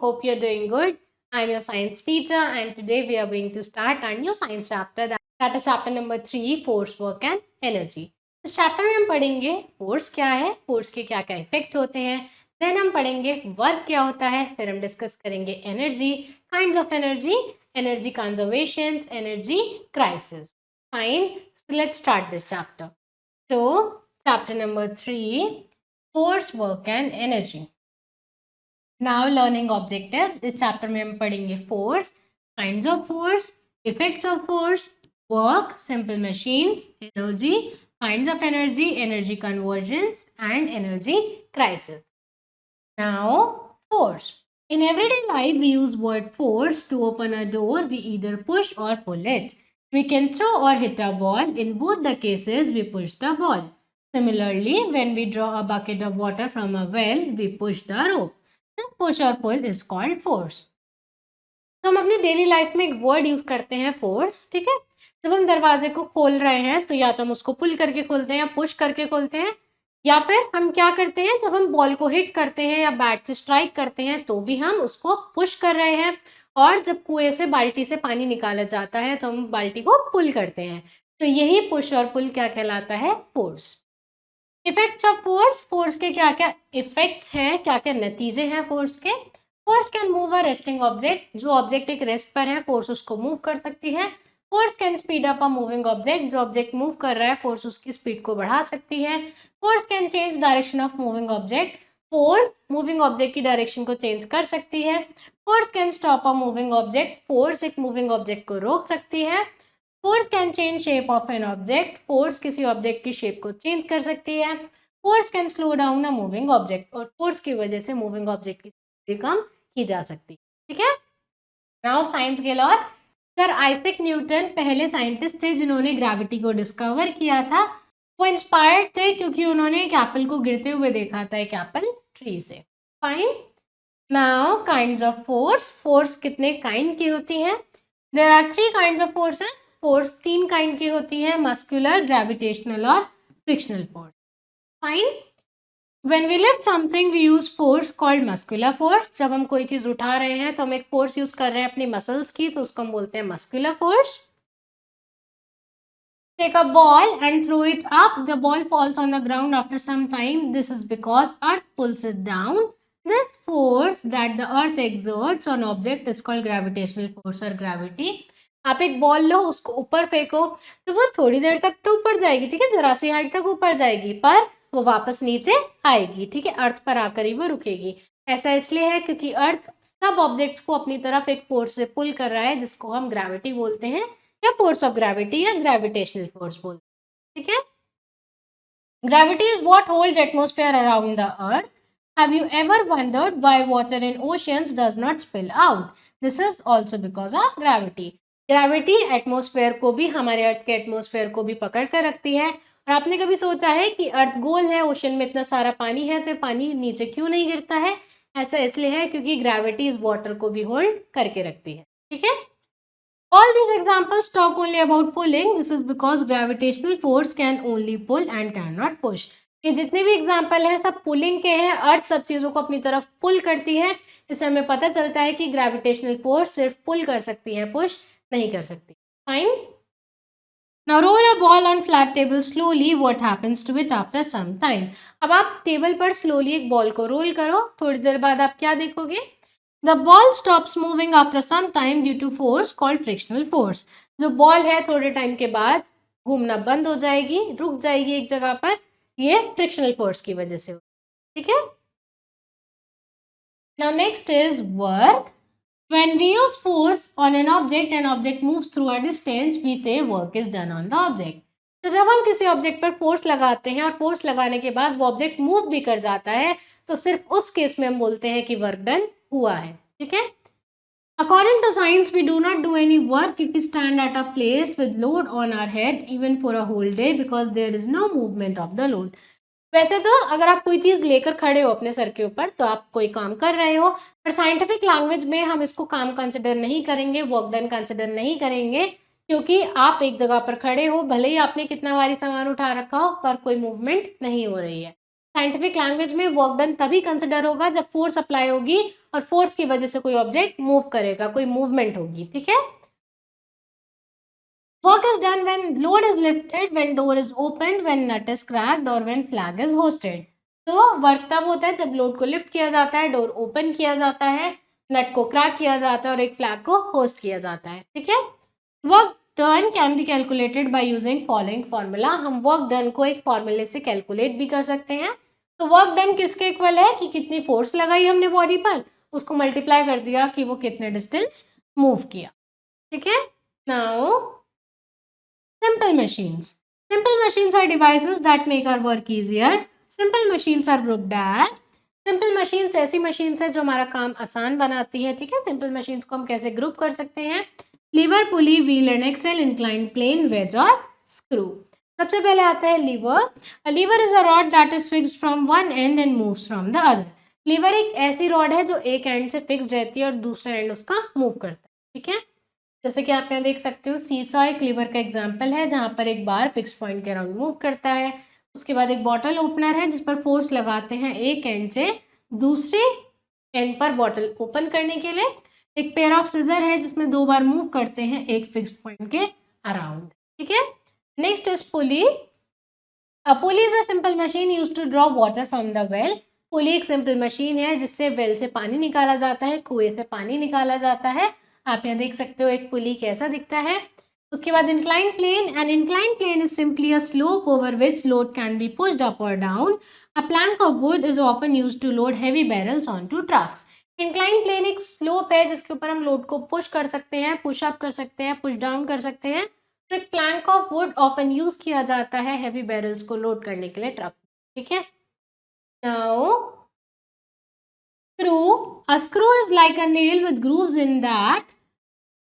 Hope you're doing good. I'm your science teacher, and today we are going to start our new science chapter, that is chapter number 3, force, work and energy. इस chapter में हम पढ़ेंगे force क्या है, force के क्या क्या effect होते हैं, देन हम पढ़ेंगे वर्क क्या होता है, फिर हम डिस्कस करेंगे energy, kinds of energy, energy conservation, energy crisis. Fine, so let's start this chapter. So, chapter number 3, force, work and energy. Now learning objectives. इस चैप्टर में हम पढ़ेंगे force, kinds of force, effects of force, work, simple machines, energy, kinds of energy, energy convergence and energy crisis. Now force. In everyday life we use word force to open a door. We either push or pull it. We can throw or hit a ball. In both the cases we push the ball. Similarly, when we draw a bucket of water from a well, we push the rope. This push or pull is called force. तो हम अपनी daily life में एक word use करते हैं force. ठीक है, जब हम दरवाजे को खोल रहे हैं तो या तो हम उसको पुल करके खोलते हैं या पुश करके खोलते हैं, या फिर हम क्या करते हैं, जब हम बॉल को हिट करते हैं या बैट से स्ट्राइक करते हैं तो भी हम उसको पुश कर रहे हैं, और जब कुएं से बाल्टी से पानी निकाला जाता है तो हम बाल्टी को पुल करते हैं. तो यही पुश और पुल क्या कहलाता है, force. Effects of force. Force के क्या क्या इफेक्ट्स हैं, क्या क्या नतीजे हैं फोर्स के. Force can move a resting object. जो ऑब्जेक्ट एक रेस्ट पर है, फोर्स उसको मूव कर सकती है. Force can speed up a moving object. जो ऑब्जेक्ट मूव कर रहा है, फोर्स उसकी स्पीड को बढ़ा सकती है. Force can change direction of moving object. Force moving object की डायरेक्शन को चेंज कर सकती है. Force can stop a moving object. Force एक मूविंग ऑब्जेक्ट को रोक सकती है. Force can change shape of an object. Force किसी ऑब्जेक्ट की शेप को चेंज कर सकती है. Force can slow down a moving object. और फोर्स की वजह से मूविंग ऑब्जेक्ट की स्पीड कम की जा सकती है. ठीक है, नाउ साइंस के लॉ. सर आइजैक न्यूटन पहले साइंटिस्ट थे जिन्होंने ग्रेविटी को डिस्कवर किया था. वो इंस्पायर्ड थे क्योंकि उन्होंने एक एप्पल को गिरते हुए देखा था, एक एप्पल ट्री से. Fine. Now kinds of force. Force कितने काइंड की होती हैं? There are 3 kinds of forces. Force 3 kind की होती है, मस्कुलर, ग्रेविटेशनल और frictional force. Fine. When we lift something, we use force called muscular force. जब हम कोई चीज उठा रहे हैं तो हम एक फोर्स यूज कर रहे हैं अपनी मसल्स की, तो उसको हम बोलते हैं muscular force. Take a ball and throw it up. The ball falls on the ground after some time. This is because Earth pulls it down. This force that the Earth exerts on object is called gravitational force or gravity. आप एक ball लो, उसको ऊपर फेंको तो वो थोड़ी देर तक तो ऊपर जाएगी, ठीक है, जरा सी हाइट तक ऊपर जाएगी, पर वो वापस नीचे आएगी. ठीक है, अर्थ पर आकर ही वो रुकेगी. ऐसा इसलिए है क्योंकि अर्थ सब ऑब्जेक्ट्स को अपनी तरफ एक फोर्स से पुल कर रहा है, जिसको हम ग्रेविटी बोलते हैं, या फोर्स ऑफ ग्रेविटी या ग्रेविटेशनल फोर्स बोलते हैं. ठीक है, gravity is what holds atmosphere around the earth. Have you ever wondered why water in oceans does not spill out? This is also because of gravity. Gravity atmosphere को भी, हमारे अर्थ के atmosphere को भी पकड़ कर रखती है. और आपने कभी सोचा है कि अर्थ गोल है, ओशन में इतना सारा पानी है, तो ये पानी नीचे क्यों नहीं गिरता है? ऐसा इसलिए है क्योंकि ग्रेविटी इस वाटर को भी होल्ड करके रखती है. ठीक है, all these examples talk only about pulling. This is because gravitational force can only pull and cannot push. ये जितने भी एग्जाम्पल हैं सब पुलिंग के हैं. अर्थ सब चीजों को अपनी तरफ पुल करती है. इससे हमें पता चलता है कि ग्रेविटेशनल फोर्स सिर्फ पुल कर सकती है, पुश नहीं कर सकती. Fine. Now roll a ball on flat table slowly. What happens to it after some time? अब आप टेबल पर स्लोली एक बॉल को रोल करो, थोड़ी देर बाद आप क्या देखोगे? The ball stops moving after some time due to force called frictional force. जो बॉल है थोड़े टाइम के बाद घूमना बंद हो जाएगी, रुक जाएगी एक जगह पर, ये फ्रिक्शनल फोर्स की वजह से. ठीक है, now next is work. When we use force on an object moves through a distance, we say work is done on the object. तो जब हम किसी ऑब्जेक्ट पर फोर्स लगाते हैं और फोर्स लगाने के बाद वो ऑब्जेक्ट मूव भी कर जाता है, तो सिर्फ उस केस में हम बोलते हैं कि वर्क डन हुआ है. ठीक है, according to science we do not do any work if we stand at a place with load on our head even for a whole day because there is no movement of the load. वैसे तो अगर आप कोई चीज लेकर खड़े हो अपने सर के ऊपर तो आप कोई काम कर रहे हो, पर साइंटिफिक लैंग्वेज में हम इसको काम कंसिडर नहीं करेंगे, वर्क डन कंसिडर नहीं करेंगे, क्योंकि आप एक जगह पर खड़े हो, भले ही आपने कितना भारी सामान उठा रखा हो, पर कोई मूवमेंट नहीं हो रही है. साइंटिफिक लैंग्वेज में वर्क डन तभी कंसिडर होगा जब फोर्स अप्लाई होगी और फोर्स की वजह से कोई ऑब्जेक्ट मूव करेगा, कोई मूवमेंट होगी, ठीक है। Work is done when load is lifted, when door is opened, when nut is cracked और व्हेन फ्लैग इज होस्टेड। तो वर्क तब होता है जब लोड को लिफ्ट किया जाता है, डोर ओपन किया जाता है, नट को क्रैक किया जाता है और एक फ्लैग को होस्ट किया जाता है, ठीक है। Work done can be calculated by using following formula. हम वर्क डन को एक फॉर्मूले से कैलकुलेट भी कर सकते हैं। तो वर्क डन किसके इक्वल है कि कितनी फोर्स लगाई हमने बॉडी पर, उसको मल्टीप्लाई कर दिया कि वो कितने डिस्टेंस मूव किया, ठीक है। Now simple machines. Simple machines are devices that make our work easier. Simple machines are grouped as. Simple machines ऐसी machines है जो हमारा काम आसान बनाती है, ठीक है। Simple machines को हम कैसे ग्रुप कर सकते हैं? Lever, pulley, wheel and axle, incline plane, wedge और स्क्रू। सबसे पहले आता है lever. A lever is a rod that is fixed from one end and moves from the other. Lever एक ऐसी रॉड है जो एक एंड से फिक्स्ड रहती है और दूसरा एंड उसका मूव करता है, ठीक है। जैसे कि आप यहाँ देख सकते हो, सीसॉ एक लीवर का एग्जाम्पल है जहाँ पर एक बार फिक्स पॉइंट के अराउंड मूव करता है। उसके बाद एक बॉटल ओपनर है जिस पर फोर्स लगाते हैं एक एंड से दूसरे एंड पर बॉटल ओपन करने के लिए। एक पेयर ऑफ सीजर है जिसमें 2 बार मूव करते हैं एक फिक्स्ड पॉइंट के अराउंड, ठीक है। Next is pulley. A pulley is a simple machine used to draw water from the well. Pulley एक सिंपल मशीन है जिससे वेल से पानी निकाला जाता है, कुएं से पानी निकाला जाता है। आप यहाँ देख सकते हो एक पुली कैसा दिखता है। उसके बाद incline plane. An incline plane is simply a slope over which load can be pushed up और down. A plank of wood is often used to load heavy barrels on to trucks. Incline plane एक slope है जिसके ऊपर हम load को push कर सकते हैं, पुश अप कर सकते हैं, पुश डाउन कर सकते हैं। तो एक Planck of would often use किया जाता है हैवी बैरल्स को लोड करने के लिए ट्रक, ठीक है। Now screw. A screw is like a nail with grooves in that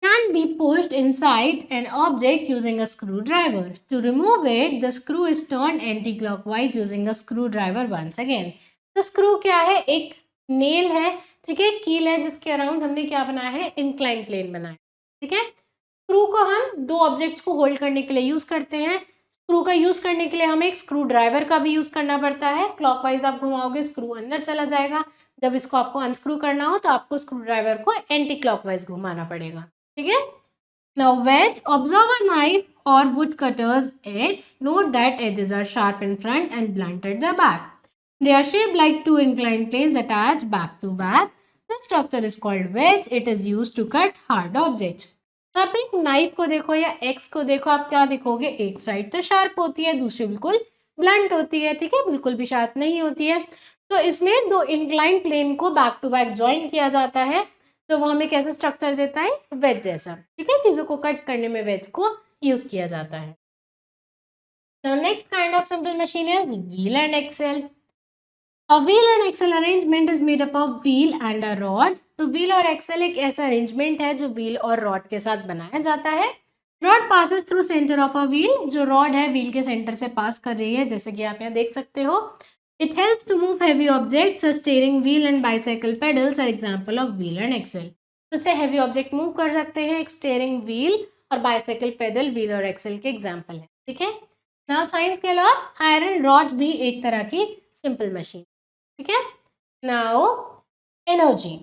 can be pushed inside an object using a screwdriver. To remove it, the screw is turned anti-clockwise using a screwdriver once again. तो screw क्या है? एक nail है, ठीक है, कील है जिसके अराउंड हमने क्या बनाया है? इंक्लाइन प्लेन बनाया, ठीक है। स्क्रू को हम 2 ऑब्जेक्ट्स को होल्ड करने के लिए यूज करते हैं। स्क्रू का यूज करने के लिए हमें एक स्क्रू ड्राइवर का भी यूज करना पड़ता है। क्लॉकवाइज आप घुमाओगे स्क्रू अंदर चला जाएगा। जब इसको आपको अनस्क्रू करना हो तो आपको स्क्रू ड्राइवर को एंटी क्लॉकवाइज घुमाना पड़ेगा, ठीक है। Now wedge, observe a knife or wood cutter's edges. Note that edges are sharp in front and blunt at the back. They are shaped like 2 inclined planes attached back to back. The structure is called wedge. It is used to cut hard objects. आप एक knife को देखो या x को देखो, आप क्या देखोगे? एक साइड तो शार्प होती है, दूसरी बिल्कुल ब्लंट होती है, ठीक है, बिल्कुल भी शार्प नहीं होती है। तो इसमें 2 इंक्लाइन प्लेन को बैक टू बैक ज्वाइन किया जाता है, तो वो हमें कैसा स्ट्रक्चर देता है? वेज जैसा, ठीक है। चीजों को कट करने में वेज को यूज किया जाता है। तो next kind of simple machine is wheel and axle. A wheel and axle arrangement is made up of wheel and a rod. तो व्हील और एक्सेल एक ऐसा अरेंजमेंट है जो व्हील और रॉड के साथ बनाया जाता है। Rod passes through centre of a wheel. जो रॉड है व्हील के सेंटर से पास कर रही है, जैसे कि आप यहाँ देख सकते हो। It helps to move heavy objects. Steering wheel and bicycle pedals are example of wheel and axle. तो इससे हैवी ऑब्जेक्ट मूव कर सकते हैं। एक स्टीयरिंग व्हील और बाइसाइकिल पेडल व्हील और एक्सेल के एग्जाम्पल है, ठीक है। नाउ साइंस के अलावा आयरन रॉड भी एक तरह की सिंपल मशीन, ठीक है। Now energy.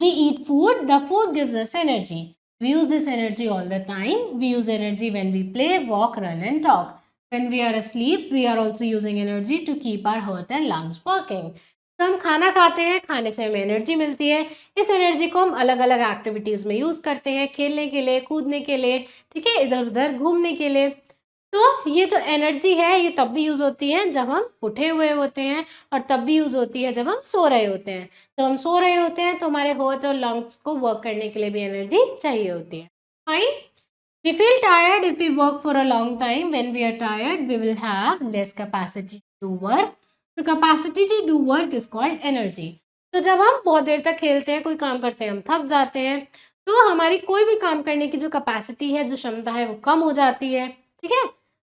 We eat food. The food gives us energy. We use this energy all the time. We use energy when we play, walk, run and talk. When we are asleep, we are also using energy to keep our heart and lungs working. तो हम खाना खाते हैं, खाने से हमें energy मिलती है। इस एनर्जी को हम अलग अलग एक्टिविटीज़ में यूज़ करते हैं, खेलने के लिए, कूदने के लिए, ठीक है, इधर उधर घूमने के लिए। तो ये जो एनर्जी है ये तब भी यूज़ होती है जब हम उठे हुए होते हैं और तब भी यूज़ होती है जब हम सो रहे होते हैं। जब हम सो रहे होते हैं तो हमारे हार्ट और लंग्स को वर्क करने के लिए भी एनर्जी चाहिए होती है। Fine. We feel tired if we work for a long time. When we are tired, we will have less capacity to work. So capacity to do work is called energy. तो जब हम बहुत देर तक खेलते हैं, कोई काम करते हैं, हम थक जाते हैं, तो हमारी कोई भी काम करने की जो कैपेसिटी है, जो क्षमता है, वो कम हो जाती है, ठीक है।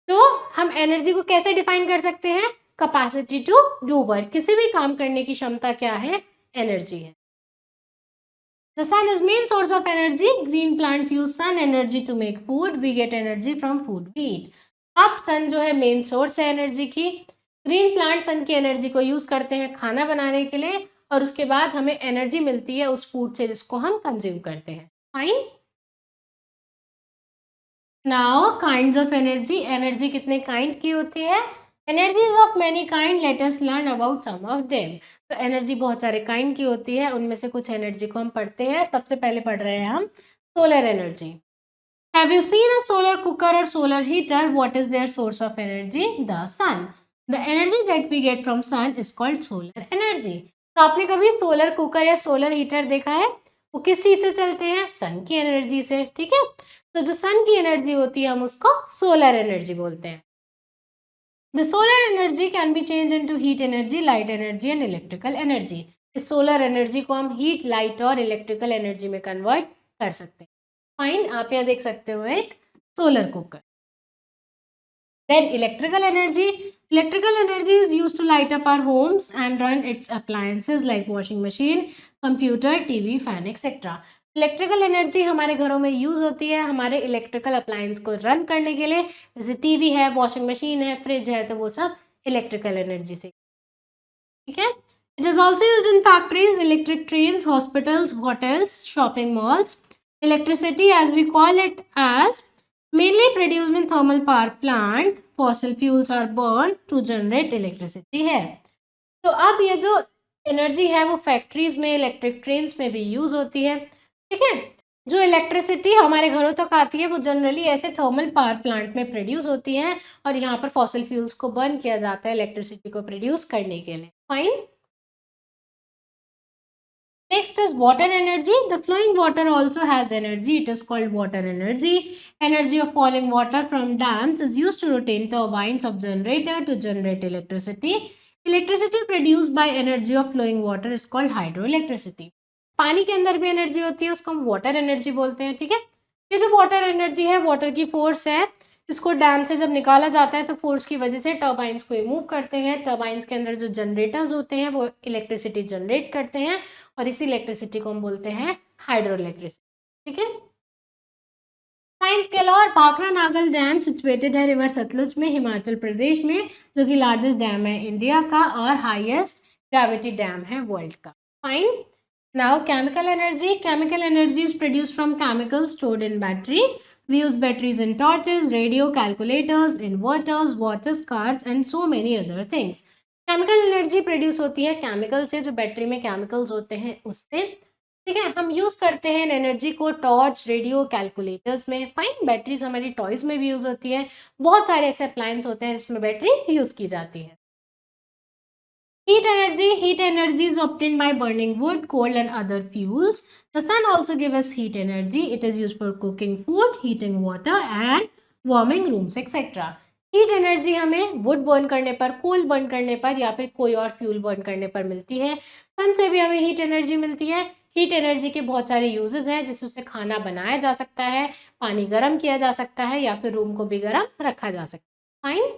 तो हम एनर्जी को कैसे डिफाइन कर सकते हैं? Capacity to do work. किसी भी काम करने की क्षमता क्या है? एनर्जी है। The sun is main source of energy. Green plants use sun energy to make food. We get energy from food we eat. अब सन जो है मेन सोर्स है एनर्जी की। ग्रीन प्लांट सन की एनर्जी को यूज करते हैं खाना बनाने के लिए और उसके बाद हमें एनर्जी मिलती है उस फूड से जिसको हम कंज्यूम करते हैं। Fine. Now kinds of energy. Energy कितने काइंड की होती है? Energy is of many kind, let us learn about some of them. तो एनर्जी बहुत सारे काइंड की होती है, उनमें से कुछ एनर्जी को हम पढ़ते हैं। सबसे पहले पढ़ रहे हैं हम solar energy. Have you seen a solar cooker or solar heater? What is their source of energy? The sun. The energy that we get from sun is called solar energy. तो आपने कभी सोलर कुकर या solar heater देखा है? वो किस चीज से चलते हैं? सन की एनर्जी से। ठीक है, तो जो सन की एनर्जी होती है हम उसको सोलर एनर्जी बोलते हैं। The solar energy can be changed into heat energy, light energy and electrical energy. इस सोलर एनर्जी को हम हीट, लाइट और इलेक्ट्रिकल एनर्जी में कन्वर्ट कर सकते हैं। फाइन, आप यहाँ देख सकते हो एक solar cooker. Then electrical energy. Electrical energy is used to light up our homes and run its appliances like washing machine, computer, TV, fan, etc. Electrical energy हमारे घरों में यूज होती है हमारे इलेक्ट्रिकल अप्लायंस को रन करने के लिए, जैसे टीवी है, वॉशिंग मशीन है, फ्रिज है, तो वो सब इलेक्ट्रिकल एनर्जी से। ठीक है, it is also use in factories, electric trains, hospitals, hotels, shopping malls. Electricity, as we call it as, mainly produced in thermal power plant. Fossil fuels are burned to generate electricity है। तो अब ये जो energy है वो factories में, electric trains में भी यूज होती है। ठीक है, जो इलेक्ट्रिसिटी हमारे घरों तक आती है वो जनरली ऐसे थर्मल पावर प्लांट में प्रोड्यूस होती है और यहाँ पर फॉसिल फ्यूल्स को बर्न किया जाता है इलेक्ट्रिसिटी को प्रोड्यूस करने के लिए। Fine. Next is water energy. The flowing water also has energy. It is called water energy. Energy of falling water from dams is used to rotate turbines of generator to generate electricity. Electricity produced by energy of flowing water is called hydroelectricity. पानी के अंदर भी energy होती है, उसको हम water energy बोलते हैं। ठीक है, ये जो वाटर एनर्जी है, वाटर की फोर्स है, इसको डैम से जब निकाला जाता है तो फोर्स की वजह से टर्बाइंस को मूव करते हैं। टर्बाइंस के अंदर जो जनरेटर्स होते हैं वो इलेक्ट्रिसिटी जनरेट करते हैं और इसी इलेक्ट्रिसिटी को हम बोलते हैं हाइड्रो इलेक्ट्रिसिटी। ठीक है, साइंस के अलावा भाखड़ा नागल डैम सिचुएटेड है रिवर सतलुज में, हिमाचल प्रदेश में, जो कि लार्जेस्ट डैम है इंडिया का और हाईएस्ट ग्रेविटी डैम है वर्ल्ड का। Fine. Now chemical energy. Chemical energy is produced from chemicals stored in battery. We use batteries in torches, radio, calculators, inverters, watches, cars and so many other things. Chemical energy produce होती है chemical से, जो battery में chemicals होते हैं उससे। ठीक है, हम यूज करते हैं एनर्जी को टॉर्च, रेडियो, कैलकुलेटर्स में। फाइन, बैटरीज हमारी टॉयज में भी यूज होती है। बहुत सारे ऐसे अप्लायंस होते हैं जिसमें बैटरी यूज की जाती है। Heat energy. Heat energy is obtained by burning wood, coal and other fuels. The sun also gives us heat energy. It is used for cooking food, heating water and warming rooms etc. Heat energy हमें would burn करने पर, कोल burn करने पर या फिर कोई और fuel burn करने पर मिलती है। सन से भी हमें हीट एनर्जी मिलती है। हीट एनर्जी के बहुत सारे यूजेस हैं, जिससे खाना बनाया जा सकता है, पानी गर्म किया जा सकता है या फिर रूम को भी गर्म रखा जा सकता है। Fine.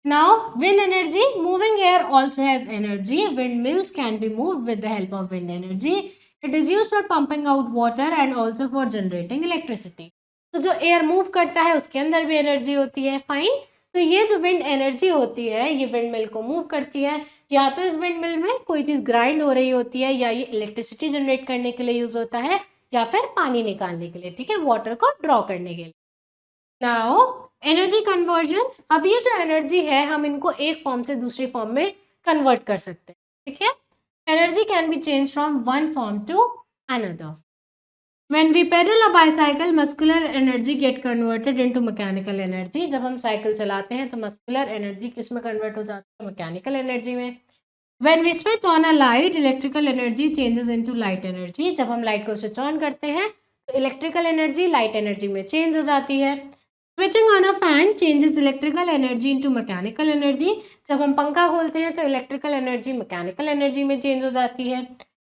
Now, wind energy. Moving air also has energy. Windmills can be moved with the help of wind energy. It is used for pumping out water and also for generating electricity. तो जो air move करता है उसके अंदर भी energy होती है। Fine. तो ये जो विंड एनर्जी होती है ये विंड मिल को मूव करती है। या तो इस विंड मिल में कोई चीज ग्राइंड हो रही होती है, या ये इलेक्ट्रिसिटी जनरेट करने के लिए यूज होता है, या फिर पानी निकालने के लिए। ठीक है, वाटर को ड्रॉ करने के लिए। Now energy convergence. अब ये जो एनर्जी है हम इनको एक फॉर्म से दूसरी फॉर्म में कन्वर्ट कर सकते हैं। ठीक है, energy can be change from one form to another. When we pedal a bicycle, muscular energy get converted into mechanical energy. जब हम साइकिल चलाते हैं तो मस्कुलर एनर्जी किस में कन्वर्ट हो जाती है? मैकेनिकल एनर्जी में। When we switch on a light, electrical energy changes into light energy. जब हम लाइट को स्विच ऑन करते हैं तो इलेक्ट्रिकल एनर्जी लाइट एनर्जी में चेंज हो जाती है। Switching on a fan changes electrical energy into mechanical energy. जब हम पंखा खोलते हैं तो इलेक्ट्रिकल एनर्जी मैकेनिकल एनर्जी में चेंज हो जाती है।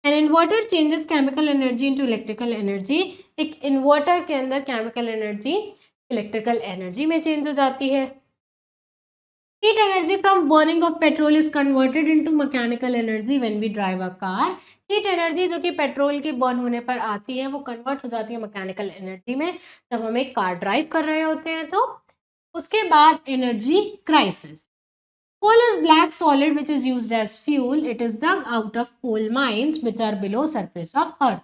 An inverter changes chemical energy into electrical energy. एक इन्वर्टर के अंदर केमिकल एनर्जी इलेक्ट्रिकल एनर्जी में चेंज हो जाती है। Heat energy from burning of petrol is converted into mechanical energy when we drive a car. Heat energy जो कि petrol के बर्न होने पर आती है वो कन्वर्ट हो जाती है मैकेनिकल एनर्जी में जब हम एक कार ड्राइव कर रहे होते हैं। तो उसके बाद energy crisis. Coal is black solid which is used as fuel. It is dug out of coal mines which are below surface of earth.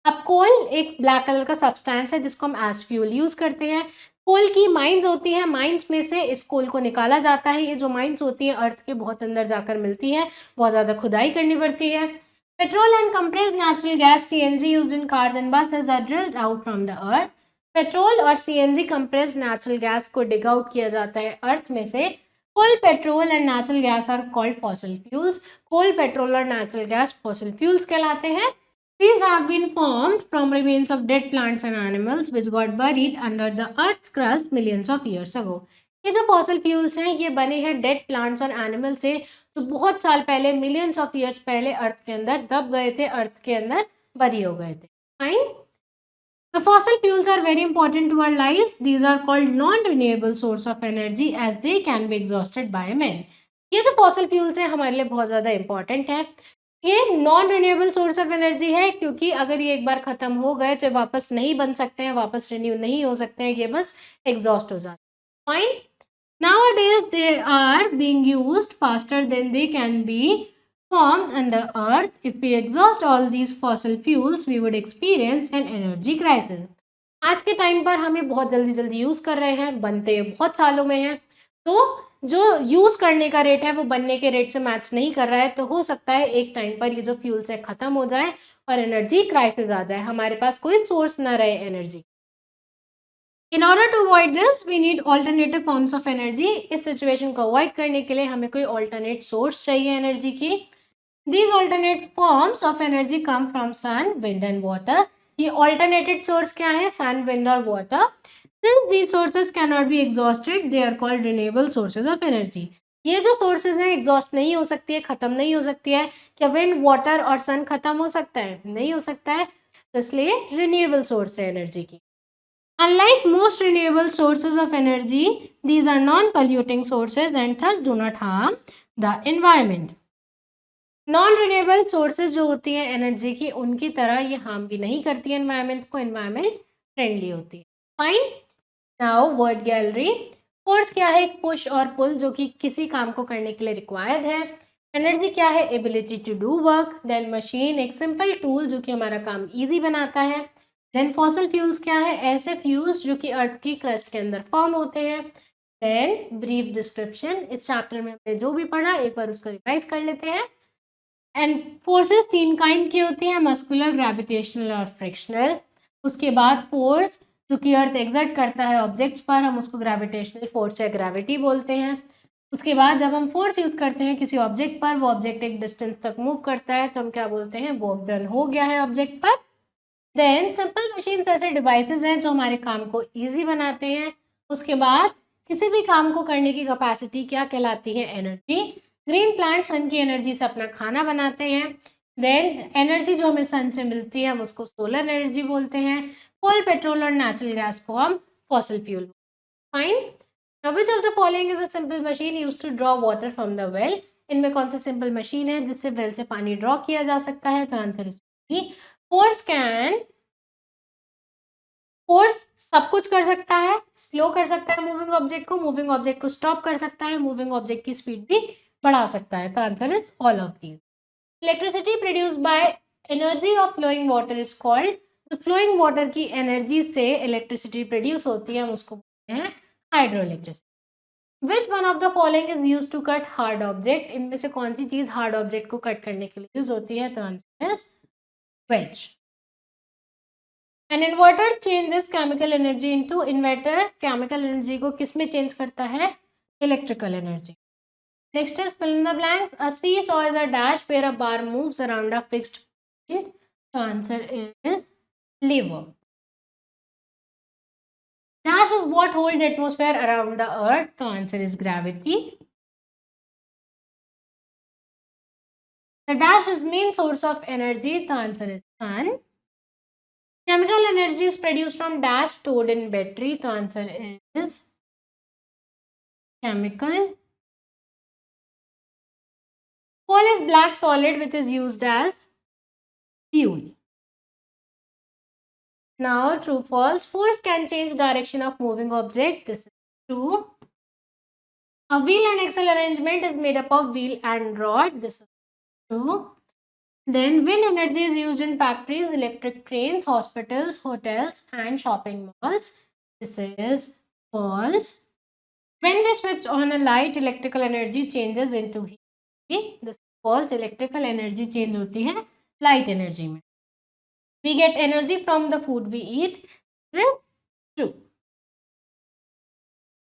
अब कोल एक ब्लैक कलर का सब्सटेंस है जिसको हम एज फ्यूल यूज करते हैं। कोल की माइंस होती है, माइंस में से इस कोल को निकाला जाता है। ये जो माइंस होती है अर्थ के बहुत अंदर जाकर मिलती है, बहुत ज़्यादा खुदाई करनी पड़ती है। Petrol and compressed natural gas CNG used in cars and buses are drilled out from the earth. Petrol और CNG कंप्रेस्ड नेचुरल गैस को डिग आउट किया जाता है अर्थ में से। Coal, petrol and natural gas are called fossil fuels. Coal, petrol और natural gas fossil fuels कहलाते हैं। These have been formed from remains of dead plants and animals which got buried under the earth's crust millions of years ago. ये जो fossil fuels हैं ये बने हैं dead plants और animals से जो बहुत साल पहले millions of years पहले अर्थ के अंदर दब गए थे, अर्थ के अंदर बरी हो गए थे। Fine? The fossil fuels are very important to our lives. These are called non-renewable source of energy as they can be exhausted by man. ये जो fossil fuels हैं हमारे लिए बहुत ज़्यादा important है। ये non renewable source of energy है क्योंकि अगर ये एक बार खत्म हो गए तो वापस नहीं बन सकते हैं, वापस रिन्यू नहीं हो सकते हैं, ये बस एग्जॉस्ट हो जाते हैं। Fine, nowadays they are being used faster than they can be formed on the earth. If we exhaust all these fossil fuels, we would experience an energy crisis. आज के टाइम पर हम ये बहुत जल्दी जल्दी यूज़ कर रहे हैं, बनते बहुत सालों में हैं, तो जो यूज़ करने का रेट है वो बनने के रेट से मैच नहीं कर रहा है, तो हो सकता है एक टाइम पर ये जो फ्यूल्स है ख़त्म हो जाए और एनर्जी क्राइसिस आ जाए, हमारे पास कोई सोर्स ना रहे energy. In order to avoid this, we need alternative forms of energy. इस सिचुएशन को अवॉइड करने के लिए हमें कोई ऑल्टरनेट सोर्स चाहिए एनर्जी की। These alternate forms of energy come from sun, wind and water. ये alternated source क्या है? Sun, wind और water. Since these sources cannot be exhausted, they are called renewable sources of energy. ये जो sources हैं exhaust नहीं हो सकती है, खत्म नहीं हो सकती है। क्या wind, water और sun खत्म हो सकता है? नहीं हो सकता है, तो इसलिए renewable source है energy की। Unlike most renewable sources of energy, these are non-polluting sources and thus do not harm the environment. Non renewable sources जो होती हैं एनर्जी की, उनकी तरह ये हार्म भी नहीं करती है एनवायरनमेंट को, एनवायरनमेंट फ्रेंडली होती है। Fine, now word gallery. Force क्या है? एक पुश और पुल जो कि किसी काम को करने के लिए रिक्वायर्ड है। एनर्जी क्या है? Ability to do work. Then machine, एक सिंपल टूल जो कि हमारा काम ईजी बनाता है। देन फॉसल फ्यूल्स क्या है? ऐसे फ्यूल्स जो कि अर्थ की क्रस्ट के अंदर फॉर्म होते हैं। देन ब्रीफ डिस्क्रिप्शन, इस चैप्टर में हमने जो भी पढ़ा एक बार उसको रिवाइज कर लेते हैं। एंड फोर्सेस 3 काइंड की होती हैं, मस्कुलर, ग्रेविटेशनल और फ्रिक्शनल। उसके बाद फोर्स जो कि अर्थ एग्जर्ट करता है ऑब्जेक्ट्स पर, हम उसको ग्रेविटेशनल फोर्स या ग्रेविटी बोलते हैं। उसके बाद जब हम फोर्स यूज़ करते हैं किसी ऑब्जेक्ट पर, वो ऑब्जेक्ट एक डिस्टेंस तक मूव करता है तो हम क्या बोलते हैं? वर्क डन हो गया है ऑब्जेक्ट पर। देन सिंपल मशीन्स ऐसे डिवाइसेस हैं जो हमारे काम को ईजी बनाते हैं। उसके बाद किसी भी काम को करने की कैपेसिटी क्या कहलाती है? एनर्जी। ग्रीन प्लांट सन की एनर्जी से अपना खाना बनाते हैं। देन एनर्जी जो हमें सन से मिलती है हम उसको सोलर एनर्जी बोलते हैं। कोल, पेट्रोल और नेचुरल गैस को हम fossil fuel. Fine, now which of the following is a simple machine used to draw water from the well? इनमें कौन सी सिंपल मशीन है जिससे वेल से पानी ड्रॉ किया जा सकता है? तो answer is force can. Force सब कुछ कर सकता है, स्लो कर सकता है मूविंग ऑब्जेक्ट को स्टॉप कर सकता है, मूविंग ऑब्जेक्ट की स्पीड भी बढ़ा सकता है। तो answer is all of these. Electricity produced by energy of flowing water is called. तो फ्लोइंग वाटर की एनर्जी से इलेक्ट्रिसिटी प्रोड्यूस होती है, हम उसको बोलते हैं hydro electricity. Which one of the following is use to cut hard object? इनमें से कौन सी चीज हार्ड ऑब्जेक्ट को कट करने के लिए यूज होती है? तो answer is wedge. An inverter changes chemical energy into. Inverter chemical energy को किस में चेंज करता है? Electrical energy. Next is fill in the blanks. A seesaw is a dash where a bar moves around a fixed point. The answer is lever. Dash is what holds the atmosphere around the earth. The answer is gravity. The dash is main source of energy. The answer is sun. Chemical energy is produced from dash stored in battery. The answer is chemical. Coal is black solid which is used as fuel. Now true false. Force can change direction of moving object. This is true. A wheel and axle arrangement is made up of wheel and rod. This is true. Then wind energy is used in factories, electric trains, hospitals, hotels, and shopping malls. This is false. When we switch on a light, electrical energy changes into heat. This is false. Electrical energy change होती है light energy में. We get energy from the food we eat. This is true.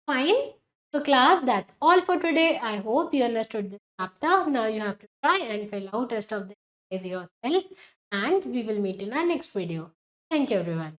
Fine. So class, that's all for today. I hope you understood this chapter. Now you have to try and fill out rest of the exercise yourself, and we will meet in our next video. Thank you everyone.